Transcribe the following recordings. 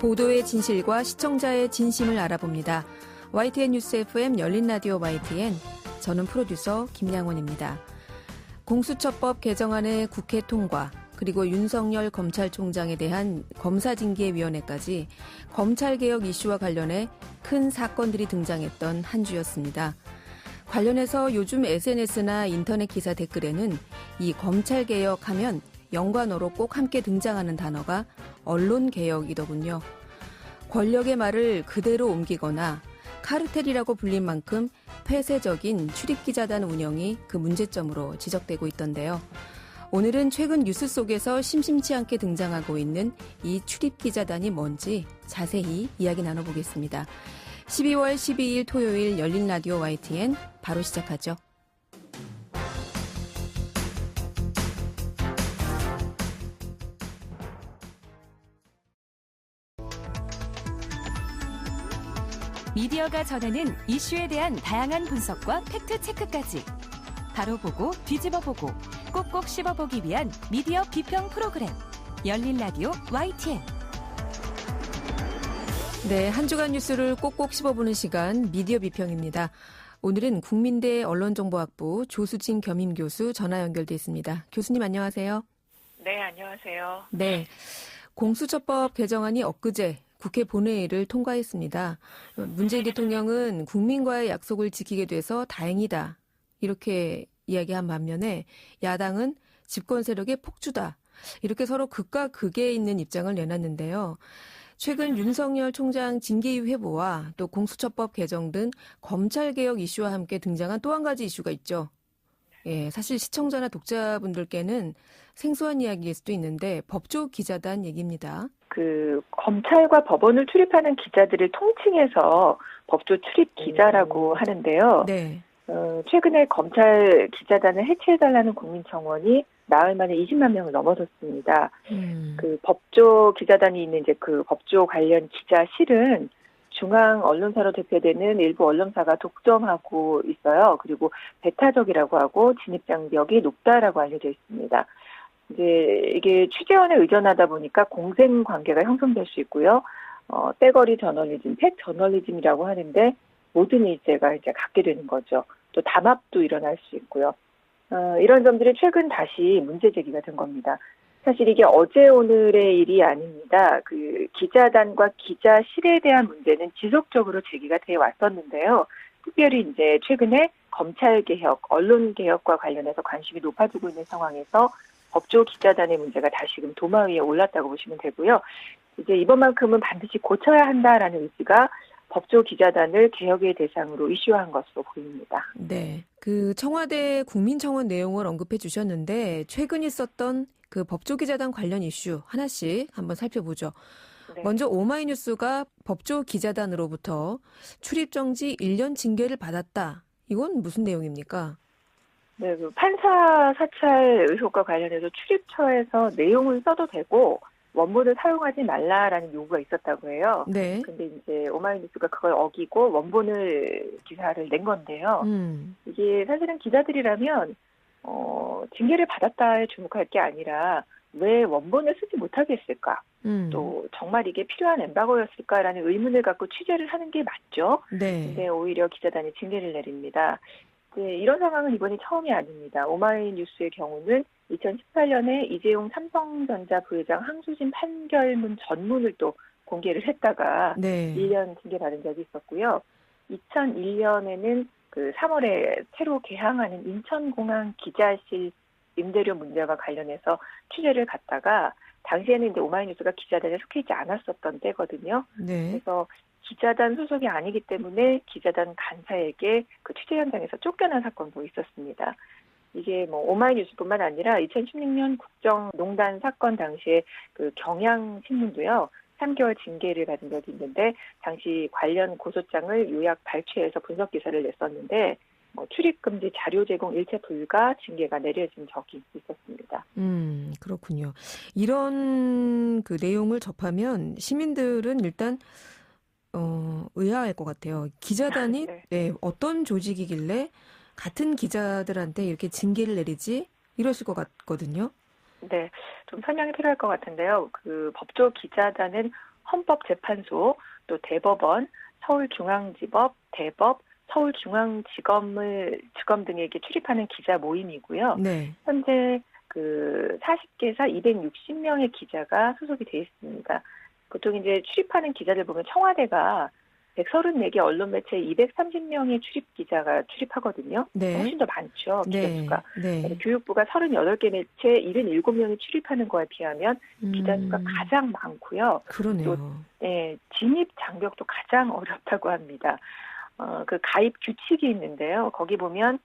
보도의 진실과 시청자의 진심을 알아봅니다. YTN 뉴스 FM 열린 라디오 YTN, 저는 프로듀서 김양원입니다. 공수처법 개정안의 국회 통과, 그리고 윤석열 검찰총장에 대한 검사징계위원회까지 검찰개혁 이슈와 관련해 큰 사건들이 등장했던 한 주였습니다. 관련해서 요즘 SNS나 인터넷 기사 댓글에는 이 검찰개혁 하면 연관어로 꼭 함께 등장하는 단어가 언론개혁이더군요. 권력의 말을 그대로 옮기거나 카르텔이라고 불린 만큼 폐쇄적인 출입기자단 운영이 그 문제점으로 지적되고 있던데요. 오늘은 최근 뉴스 속에서 심심치 않게 등장하고 있는 이 출입기자단이 뭔지 자세히 이야기 나눠보겠습니다. 12월 12일 토요일 열린 라디오 YTN 바로 시작하죠. 미디어가 전하는 이슈에 대한 다양한 분석과 팩트체크까지 바로 보고 뒤집어보고 꼭꼭 씹어보기 위한 미디어 비평 프로그램 열린 라디오 YTN. 네, 한 주간 뉴스를 꼭꼭 씹어보는 시간 미디어 비평입니다. 오늘은 국민대 언론정보학부 조수진 겸임교수 전화 연결돼 있습니다. 교수님 안녕하세요. 네, 안녕하세요. 네, 공수처법 개정안이 엊그제 국회 본회의를 통과했습니다. 문재인 대통령은 국민과의 약속을 지키게 돼서 다행이다, 이렇게 이야기한 반면에 야당은 집권 세력의 폭주다, 이렇게 서로 극과 극에 있는 입장을 내놨는데요. 최근 윤석열 총장 징계 이후 회부와 또 공수처법 개정 등 검찰개혁 이슈와 함께 등장한 또 한 가지 이슈가 있죠. 예, 사실 시청자나 독자분들께는 생소한 이야기일 수도 있는데 법조 기자단 얘기입니다. 검찰과 법원을 출입하는 기자들을 통칭해서 법조 출입 기자라고 하는데요. 네. 최근에 검찰 기자단을 해체해달라는 국민청원이 나흘 만에 20만 명을 넘어섰습니다. 법조 기자단이 있는 이제 그 법조 관련 기자실은 중앙 언론사로 대표되는 일부 언론사가 독점하고 있어요. 그리고 배타적이라고 하고 진입 장벽이 높다라고 알려져 있습니다. 이제 이게 취재원에 의존하다 보니까 공생 관계가 형성될 수 있고요. 떼거리 저널리즘, 팩 저널리즘이라고 하는데 모든 일제가 이제 갖게 되는 거죠. 또 담합도 일어날 수 있고요. 이런 점들이 최근 다시 문제 제기가 된 겁니다. 사실 이게 어제 오늘의 일이 아닙니다. 기자단과 기자실에 대한 문제는 지속적으로 제기가 돼 왔었는데요. 특별히 이제 최근에 검찰개혁, 언론개혁과 관련해서 관심이 높아지고 있는 상황에서 법조 기자단의 문제가 다시금 도마 위에 올랐다고 보시면 되고요. 이제 이번만큼은 반드시 고쳐야 한다라는 의지가 법조 기자단을 개혁의 대상으로 이슈화한 것으로 보입니다. 네, 청와대 국민청원 내용을 언급해 주셨는데 최근 있었던 법조 기자단 관련 이슈 하나씩 한번 살펴보죠. 네. 먼저 오마이뉴스가 법조 기자단으로부터 출입정지 1년 징계를 받았다. 이건 무슨 내용입니까? 네, 판사 사찰 의혹과 관련해서 출입처에서 내용을 써도 되고 원본을 사용하지 말라라는 요구가 있었다고 해요. 네. 근데 이제 오마이뉴스가 그걸 어기고 원본을 기사를 낸 건데요. 이게 사실은 기자들이라면 징계를 받았다에 주목할 게 아니라 왜 원본을 쓰지 못하게 했을까? 또 정말 이게 필요한 엠바고였을까라는 의문을 갖고 취재를 하는 게 맞죠. 네. 근데 오히려 기자단이 징계를 내립니다. 네, 이런 상황은 이번이 처음이 아닙니다. 오마이뉴스의 경우는 2018년에 이재용 삼성전자 부회장 항소심 판결문 전문을 또 공개를 했다가 네. 1년 징계 받은 적이 있었고요. 2001년에는 3월에 새로 개항하는 인천공항 기자실 임대료 문제와 관련해서 취재를 갔다가 당시에는 이제 오마이뉴스가 기자단에 속해 있지 않았었던 때거든요. 네. 그래서 기자단 소속이 아니기 때문에 기자단 간사에게 취재 현장에서 쫓겨난 사건도 있었습니다. 이게 오마이뉴스뿐만 아니라 2016년 국정농단 사건 당시에 경향신문도요. 3개월 징계를 받은 적이 있는데 당시 관련 고소장을 요약 발췌해서 분석 기사를 냈었는데 출입금지 자료 제공 일체 불가 징계가 내려진 적이 있었습니다. 그렇군요. 이런 내용을 접하면 시민들은 일단 의아할 것 같아요. 기자단이 네, 어떤 조직이길래 같은 기자들한테 이렇게 징계를 내리지? 이러실 것 같거든요. 네, 좀 설명이 필요할 것 같은데요. 법조 기자단은 헌법재판소, 또 대법원, 서울중앙지법, 대법, 서울중앙지검 등에게 출입하는 기자 모임이고요. 네. 현재 그 40개사 260명의 기자가 소속이 돼 있습니다. 보통 이제 출입하는 기자들 보면 청와대가 134개 언론 매체 230명의 출입 기자가 출입하거든요. 네. 훨씬 더 많죠. 기자 네. 수가. 네. 교육부가 38개 매체 77명이 출입하는 거에 비하면 기자 수가 가장 많고요. 그러네요. 또, 진입 장벽도 가장 어렵다고 합니다. 그 가입 규칙이 있는데요. 거기 보면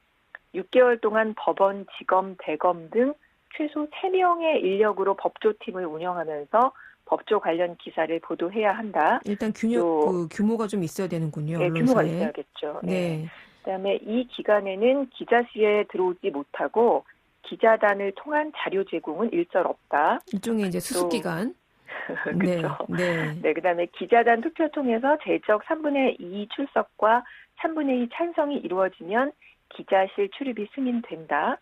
6개월 동안 법원, 지검, 대검 등 최소 3명의 인력으로 법조팀을 운영하면서 법조 관련 기사를 보도해야 한다. 일단 그 규모가 좀 있어야 되는군요. 네, 언론사에. 규모가 있어야겠죠. 네. 그다음에 이 기간에는 기자실에 들어오지 못하고 기자단을 통한 자료 제공은 일절 없다. 일종의 이제 수습 기간. 그렇죠. 네. 네, 그다음에 기자단 투표 통해서 제적 3분의 2 출석과 3분의 2 찬성이 이루어지면 기자실 출입이 승인된다.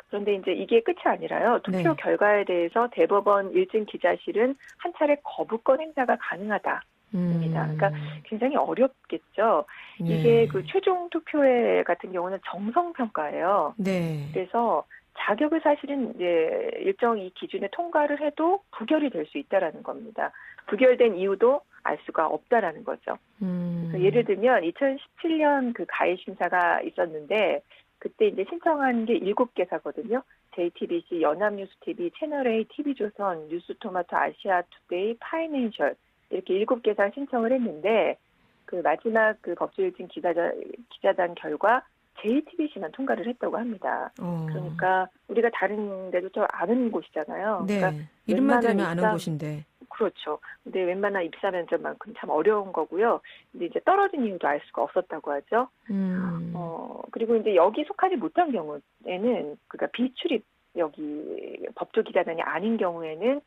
그런데 이제 이게 끝이 아니라요. 투표 네. 결과에 대해서 대법원 1등 기자실은 한 차례 거부권 행사가 가능하다. 그러니까 굉장히 어렵겠죠. 네. 이게 그 최종 투표회 같은 경우는 정성평가예요. 네. 그래서 자격을 사실은 이제 일정 이 기준에 통과를 해도 부결이 될 수 있다라는 겁니다. 부결된 이유도 알 수가 없다라는 거죠. 예를 들면 2017년 그 가해 심사가 있었는데 그때 이제 신청한 게 7개사거든요. JTBC, 연합뉴스TV, 채널A, TV조선, 뉴스토마토, 아시아투데이, 파이낸셜 이렇게 7개사 신청을 했는데 그 마지막 그 법조 1층 기자단 결과 JTBC만 통과를 했다고 합니다. 그러니까 우리가 다른 데도 또 아는 곳이잖아요. 네. 그러니까 이름만 들으면 아는 곳인데. 그렇죠. 근데 웬만한 입사 면접만큼 참 어려운 거고요. 근데 이제 떨어진 이유도 알 수가 없었다고 하죠. 그리고 이제 여기 속하지 못한 경우에는 그러니까 비출입 여기 법조 기자단이 아닌 경우에는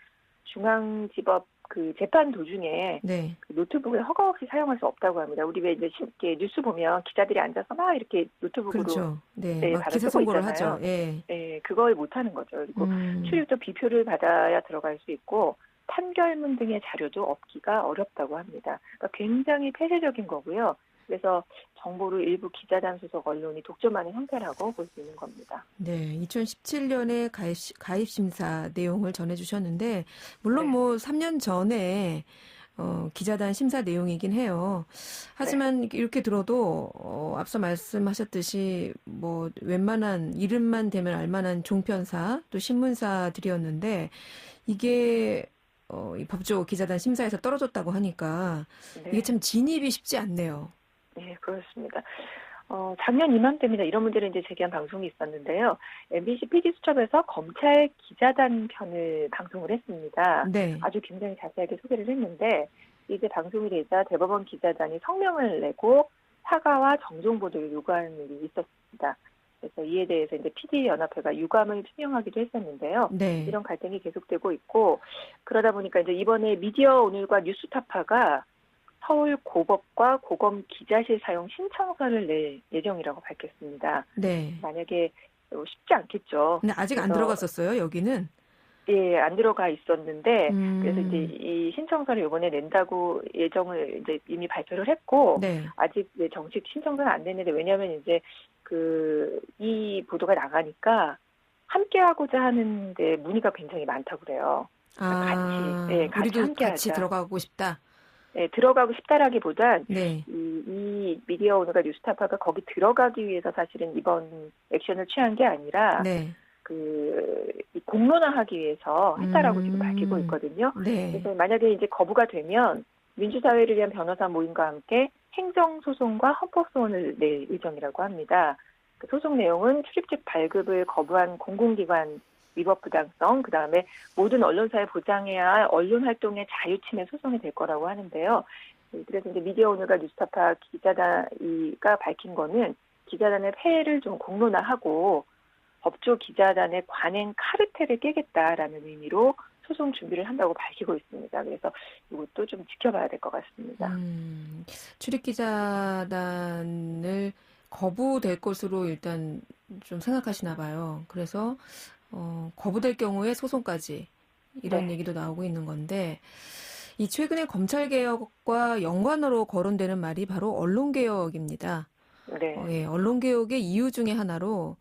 중앙지법 그 재판 도중에 네. 그 노트북을 허가 없이 사용할 수 없다고 합니다. 우리 왜 이제 이렇게 뉴스 보면 기자들이 앉아서 막 이렇게 노트북으로 그렇죠. 네. 네, 막 기사 쓰고 선고를 있잖아요. 하죠. 예. 네, 그걸 못 하는 거죠. 그리고 출입도 비표를 받아야 들어갈 수 있고 판결문 등의 자료도 얻기가 어렵다고 합니다. 그러니까 굉장히 폐쇄적인 거고요. 그래서 정보를 일부 기자단 소속 언론이 독점하는 형태라고 볼 수 있는 겁니다. 네, 2017년에 가입 심사 내용을 전해주셨는데 물론 뭐 3년 전에 기자단 심사 내용이긴 해요. 하지만 이렇게 들어도 앞서 말씀하셨듯이 뭐 웬만한 이름만 대면 알만한 종편사 또 신문사들이었는데 이게 이 법조 기자단 심사에서 떨어졌다고 하니까 이게 참 진입이 쉽지 않네요. 네, 그렇습니다. 작년 이맘때입니다. 이런 문제를 이제 제기한 방송이 있었는데요. MBC PD수첩에서 검찰 기자단 편을 방송을 했습니다. 네. 아주 굉장히 자세하게 소개를 했는데 이제 방송이 되자 대법원 기자단이 성명을 내고 사과와 정정 보도를 요구하는 일이 있었습니다. 그래서 이에 대해서 이제 PD연합회가 유감을 표명하기도 했었는데요. 네. 이런 갈등이 계속되고 있고 그러다 보니까 이제 이번에 미디어 오늘과 뉴스타파가 서울 고법과 고검 기자실 사용 신청서를 낼 예정이라고 밝혔습니다. 네. 만약에 쉽지 않겠죠. 근데 아직 안 들어갔었어요, 여기는? 예, 안 들어가 있었는데 그래서 이제 이 신청서를 이번에 낸다고 예정을 이제 이미 발표를 했고 네. 아직 정식 신청서는 안 냈는데 왜냐하면 이제 이 보도가 나가니까 함께 하고자 하는데 문의가 굉장히 많다고 그래요. 그러니까 같이 우리도 같이 하자. 들어가고 싶다. 네, 들어가고 싶다라기보단 네. 이 미디어 오늘과 뉴스타파가 거기 들어가기 위해서 사실은 이번 액션을 취한 게 아니라 네. 공론화하기 위해서 했다라고 지금 밝히고 있거든요. 네. 그래서 만약에 이제 거부가 되면 민주사회를 위한 변호사 모임과 함께 행정소송과 헌법소원을 낼 예정이라고 합니다. 그 소송 내용은 출입직 발급을 거부한 공공기관 위법 부당성, 그 다음에 모든 언론사에 보장해야 할 언론 활동의 자유 침해 소송이 될 거라고 하는데요. 그래서 이제 미디어 오늘과 뉴스타파 기자단이가 밝힌 거는 기자단의 폐해를 좀 공론화하고 법조 기자단의 관행 카르텔을 깨겠다라는 의미로 소송 준비를 한다고 밝히고 있습니다. 그래서 이것도 좀 지켜봐야 될 것 같습니다. 출입 기자단을 거부될 것으로 일단 좀 생각하시나 봐요. 그래서 거부될 경우에 소송까지 이런 얘기도 나오고 있는 건데 이 최근에 검찰 개혁과 연관으로 거론되는 말이 바로 언론 개혁입니다. 네. 예, 언론 개혁의 이유 중에 하나로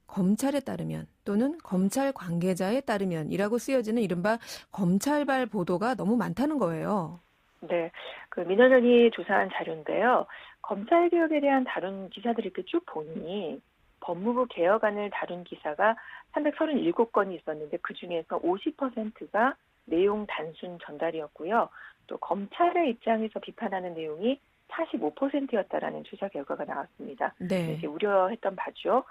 검찰에 따르면 또는 검찰 관계자에 따르면이라고 쓰여지는 이른바 검찰발 보도가 너무 많다는 거예요. 네. 그 민원연이 조사한 자료인데요. 검찰 개혁에 대한 다룬 기사들을 이렇게 쭉 보니 법무부 개혁안을 다룬 기사가 337건이 있었는데 그중에서 50%가 내용 단순 전달이었고요. 또 검찰의 입장에서 비판하는 내용이 45%였다라는 조사 결과가 나왔습니다. 네. 이제 우려했던 바죠.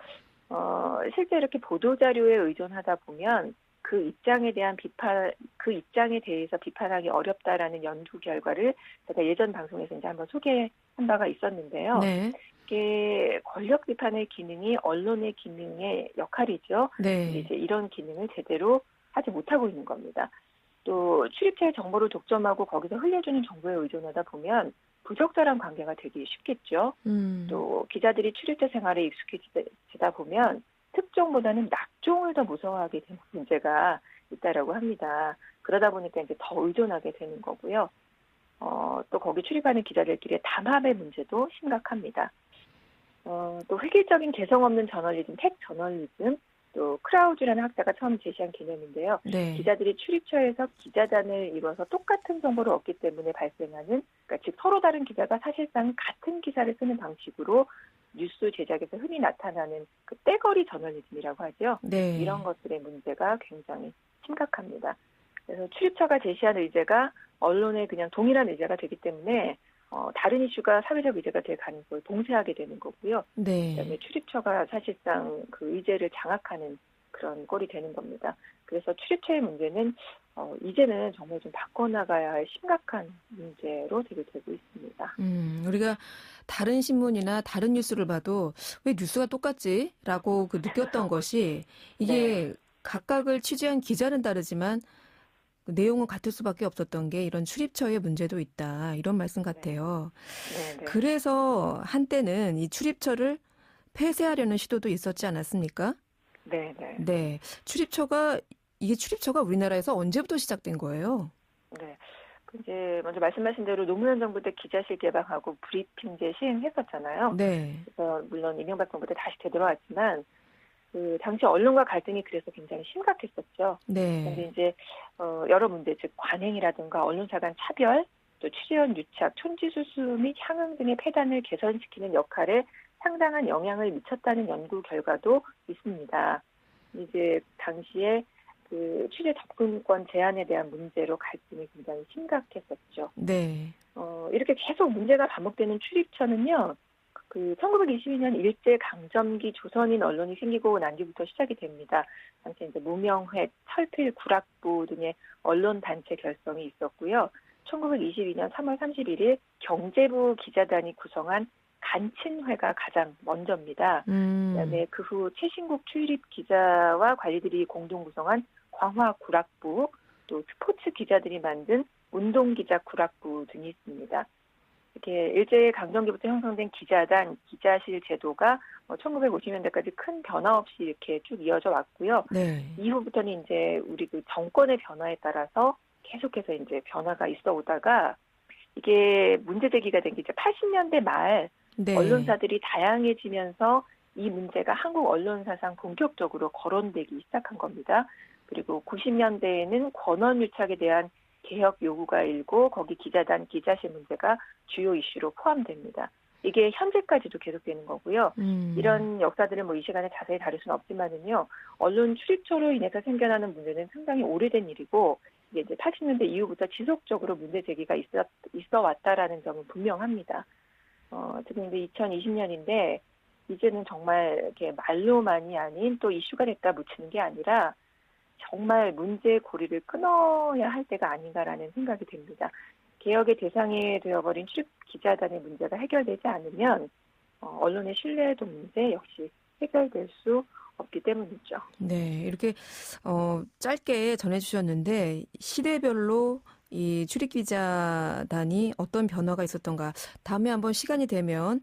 실제 이렇게 보도자료에 의존하다 보면 그 입장에 대해서 비판하기 어렵다라는 연구 결과를 제가 예전 방송에서 이제 한번 소개한 바가 있었는데요. 네. 이게 권력 비판의 기능이 언론의 기능의 역할이죠. 네. 이제 이런 기능을 제대로 하지 못하고 있는 겁니다. 또 출입처의 정보를 독점하고 거기서 흘려주는 정보에 의존하다 보면 부적절한 관계가 되기 쉽겠죠. 또 기자들이 출입처 생활에 익숙해지다 보면 특종보다는 낙종을 더 무서워하게 되는 문제가 있다라고 합니다. 그러다 보니까 이제 더 의존하게 되는 거고요. 또 거기 출입하는 기자들끼리의 담합의 문제도 심각합니다. 또 획일적인 개성 없는 저널리즘, 팩 저널리즘, 또 크라우즈라는 학자가 처음 제시한 개념인데요. 네. 기자들이 출입처에서 기자단을 이뤄서 똑같은 정보를 얻기 때문에 발생하는, 그러니까 즉 서로 다른 기자가 사실상 같은 기사를 쓰는 방식으로 뉴스 제작에서 흔히 나타나는 그 떼거리 저널리즘이라고 하죠. 네. 이런 것들의 문제가 굉장히 심각합니다. 그래서 출입처가 제시한 의제가 언론의 그냥 동일한 의제가 되기 때문에 다른 이슈가 사회적 의제가 될 가능성을 봉쇄하게 되는 거고요. 네. 그다음에 출입처가 사실상 그 의제를 장악하는 그런 꼴이 되는 겁니다. 그래서 출입처의 문제는 이제는 정말 좀 바꿔나가야 할 심각한 문제로 되고 있습니다. 우리가 다른 신문이나 다른 뉴스를 봐도 왜 뉴스가 똑같지? 라고 느꼈던 것이 이게 각각을 취재한 기자는 다르지만 내용은 같을 수밖에 없었던 게 이런 출입처의 문제도 있다. 이런 말씀 같아요. 네. 그래서 한때는 이 출입처를 폐쇄하려는 시도도 있었지 않았습니까? 네. 네. 출입처가 우리나라에서 언제부터 시작된 거예요? 네. 이제 먼저 말씀하신 대로 노무현 정부 때 기자실 개방하고 브리핑제 시행했었잖아요. 네. 그래서 물론 이명박 정부 때 다시 되돌아왔지만 그 당시 언론과 갈등이 그래서 굉장히 심각했었죠. 네. 그런데 이제 여러 문제, 즉 관행이라든가 언론사 간 차별, 또 취재원 유착, 촌지수수 및 향응 등의 폐단을 개선시키는 역할에 상당한 영향을 미쳤다는 연구 결과도 있습니다. 이제 당시에 그 취재 접근권 제한에 대한 문제로 갈등이 굉장히 심각했었죠. 네. 이렇게 계속 문제가 반복되는 출입처는요. 그 1922년 일제 강점기 조선인 언론이 생기고 난 뒤부터 시작이 됩니다. 당시 이제 무명회, 철필, 구락부 등의 언론 단체 결성이 있었고요. 1922년 3월 31일 경제부 기자단이 구성한 간친회가 가장 먼저입니다. 그다음에 그 후 최신국 출입 기자와 관리들이 공동 구성한 광화구락부, 또 스포츠 기자들이 만든 운동기자 구락부 등이 있습니다. 이렇게 일제 강점기부터 형성된 기자단, 기자실 제도가 1950년대까지 큰 변화 없이 이렇게 쭉 이어져 왔고요. 네. 이후부터는 이제 우리 그 정권의 변화에 따라서 계속해서 이제 변화가 있어 오다가 이게 문제 제기가 된 게 이제 80년대 말 네. 언론사들이 다양해지면서 이 문제가 한국 언론사상 본격적으로 거론되기 시작한 겁니다. 그리고 90년대에는 권원 유착에 대한 개혁 요구가 일고 거기 기자단, 기자실 문제가 주요 이슈로 포함됩니다. 이게 현재까지도 계속되는 거고요. 이런 역사들을 이 시간에 자세히 다룰 수는 없지만은요. 언론 출입처로 인해서 생겨나는 문제는 상당히 오래된 일이고 이게 이제 80년대 이후부터 지속적으로 문제 제기가 있어 왔다라는 점은 분명합니다. 지금 이제 2020년인데 이제는 정말 이렇게 말로만이 아닌 또 이슈가 됐다 묻히는 게 아니라 정말 문제의 고리를 끊어야 할 때가 아닌가라는 생각이 듭니다. 개혁의 대상이 되어버린 출입 기자단의 문제가 해결되지 않으면 언론의 신뢰도 문제 역시 해결될 수 없기 때문이죠. 네, 이렇게 짧게 전해주셨는데 시대별로 이 출입 기자단이 어떤 변화가 있었던가 다음에 한번 시간이 되면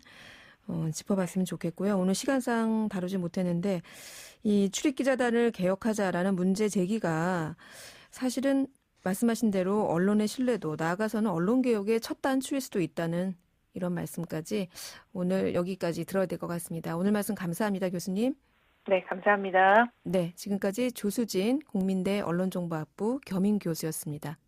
짚어봤으면 좋겠고요. 오늘 시간상 다루지 못했는데 이 출입 기자단을 개혁하자라는 문제 제기가 사실은 말씀하신 대로 언론의 신뢰도, 나아가서는 언론개혁의 첫 단추일 수도 있다는 이런 말씀까지 오늘 여기까지 들어야 될 것 같습니다. 오늘 말씀 감사합니다, 교수님. 네, 감사합니다. 네, 지금까지 조수진 국민대 언론정보학부 겸임교수였습니다.